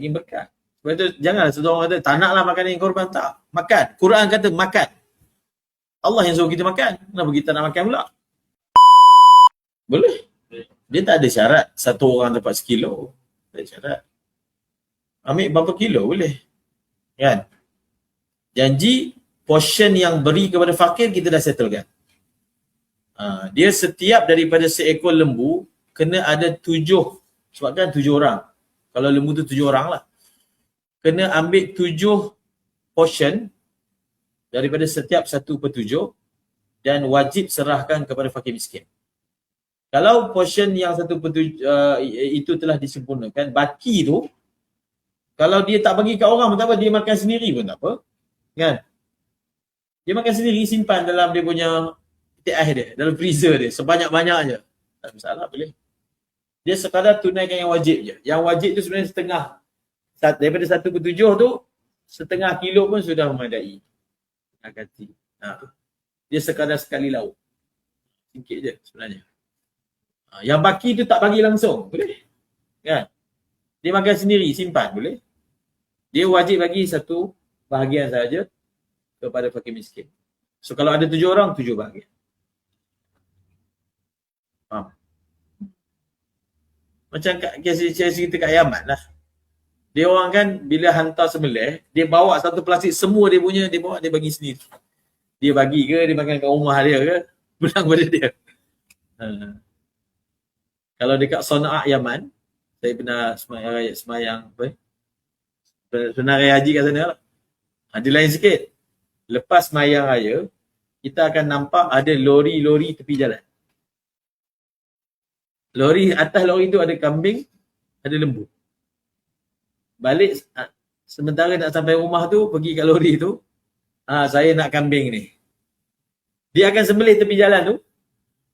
daging berkat. Sebab itu janganlah seorang kata tak naklah makan daging korban, tak. Makan. Quran kata makan. Allah yang suruh kita makan. Kenapa kita nak makan pula? Boleh. Dia tak ada syarat satu orang dapat sekilo. Tak ada syarat. Ambil berapa kilo boleh. Kan? Janji portion yang beri kepada fakir kita dah settlekan. Dia setiap daripada seekor lembu kena ada 7, sebab kan 7 orang. Kalau lembu tu 7 orang lah. Kena ambil 7 portion daripada setiap 1/7 dan wajib serahkan kepada fakir miskin. Kalau portion yang 1/7 itu telah disempurnakan, baki tu kalau dia tak bagi kat orang pun tak apa, dia makan sendiri pun tak apa. Kan? Dia makan sendiri, simpan dalam dia punya peti ais dia, dalam freezer dia, sebanyak-banyaknya. Tak masalah, boleh. Dia sekadar tunaikan yang wajib je. Yang wajib tu sebenarnya setengah. Daripada 1/7 tu, setengah kilo pun sudah memadai. Dia sekadar sekali lauk. Sikit je sebenarnya. Yang baki tu tak bagi langsung, boleh. Kan? Dia makan sendiri, simpan, boleh. Dia wajib bagi 1 bahagian saja kepada fakir miskin. So kalau ada 7 orang, 7 bahagian. Faham? Macam kes cerita kat Yaman lah. Dia orang kan bila hantar sembelih, dia bawa satu plastik semua dia punya, dia bawa, dia bagi sendiri. Dia bagi ke, dia makan kat rumah dia ke, pulang pada dia. Kalau dekat Sana'a Yaman, saya pernah semayang pernah raya haji kat sana lah. Dia lain sikit. Lepas semayang raya, kita akan nampak ada lori-lori tepi jalan. Lori, atas lori tu ada kambing, ada lembu. Balik, sementara nak sampai rumah tu, pergi kat lori tu, saya nak kambing ni. Dia akan sembelih tepi jalan tu,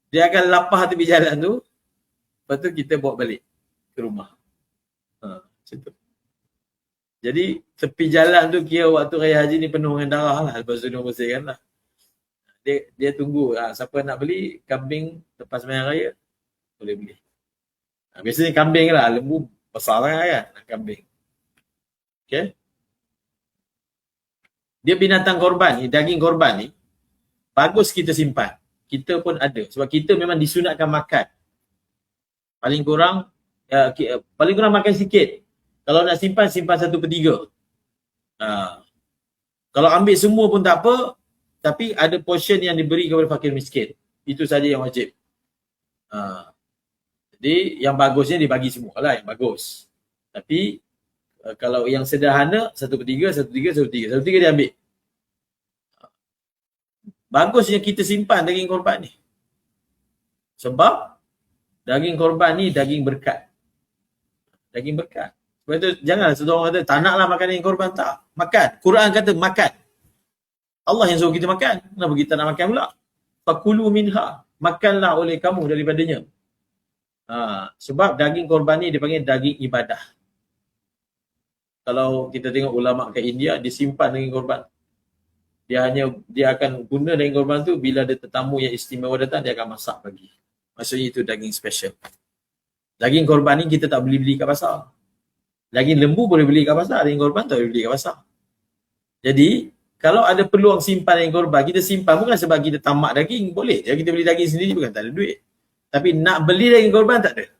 dia akan lapah tepi jalan tu, lepas tu kita bawa balik ke rumah. Macam tu. Jadi tepi jalan tu kira waktu raya haji ni penuh dengan darah lah. Lepas tu dia bersihkan lah. Dia tunggu siapa nak beli kambing lepas sembahyang raya, boleh beli. Biasanya kambing lah, lembu besar sangat kan nak kambing. Okay. Dia binatang korban ni, daging korban ni bagus kita simpan. Kita pun ada sebab kita memang disunatkan makan. Paling kurang makan sikit. Kalau nak simpan 1/3. Kalau ambil semua pun tak apa, tapi ada portion yang diberi kepada fakir miskin. Itu saja yang wajib. Jadi yang bagusnya dibagi semua lah, yang bagus. Tapi kalau yang sederhana 1/3 dia ambil. Bagusnya kita simpan daging korban ni. Sebab daging korban ni daging berkat. Daging berkat. Sebab itu janganlah seorang kata tak naklah makan daging korban, tak. Makan. Quran kata makan. Allah yang suruh kita makan. Kenapa kita nak makan pula? Fakulu minha. Makanlah oleh kamu daripadanya. Sebab daging korban ni dipanggil daging ibadah. Kalau kita tengok ulama kat India, dia simpan daging korban. Dia akan guna daging korban tu bila ada tetamu yang istimewa datang, dia akan masak bagi. Maksudnya itu daging special. Daging korban ni kita tak boleh beli kat pasar. Daging lembu boleh beli kat pasar, daging korban tak boleh beli kat pasar. Jadi, kalau ada peluang simpan daging korban, kita simpan bukan sebab kita tamak daging, boleh. Jadi kita beli daging sendiri bukan tak ada duit. Tapi nak beli daging korban tak ada.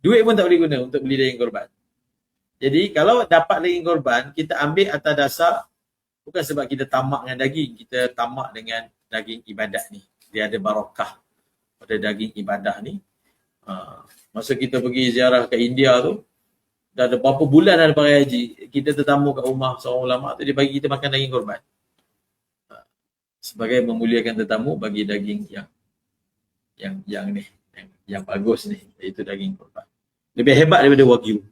Duit pun tak boleh guna untuk beli daging korban. Jadi, kalau dapat daging korban, kita ambil atas dasar bukan sebab kita tamak dengan daging, kita tamak dengan daging ibadat ni. Dia ada barakah pada daging ibadah ni. Masa kita pergi ziarah ke India tu, dah ada berapa bulan dah lepas raya haji, kita tetamu kat rumah seorang ulama tu, dia bagi kita makan daging korban. Sebagai memuliakan tetamu, bagi daging yang ni, yang bagus ni, iaitu daging korban. Lebih hebat daripada wagyu.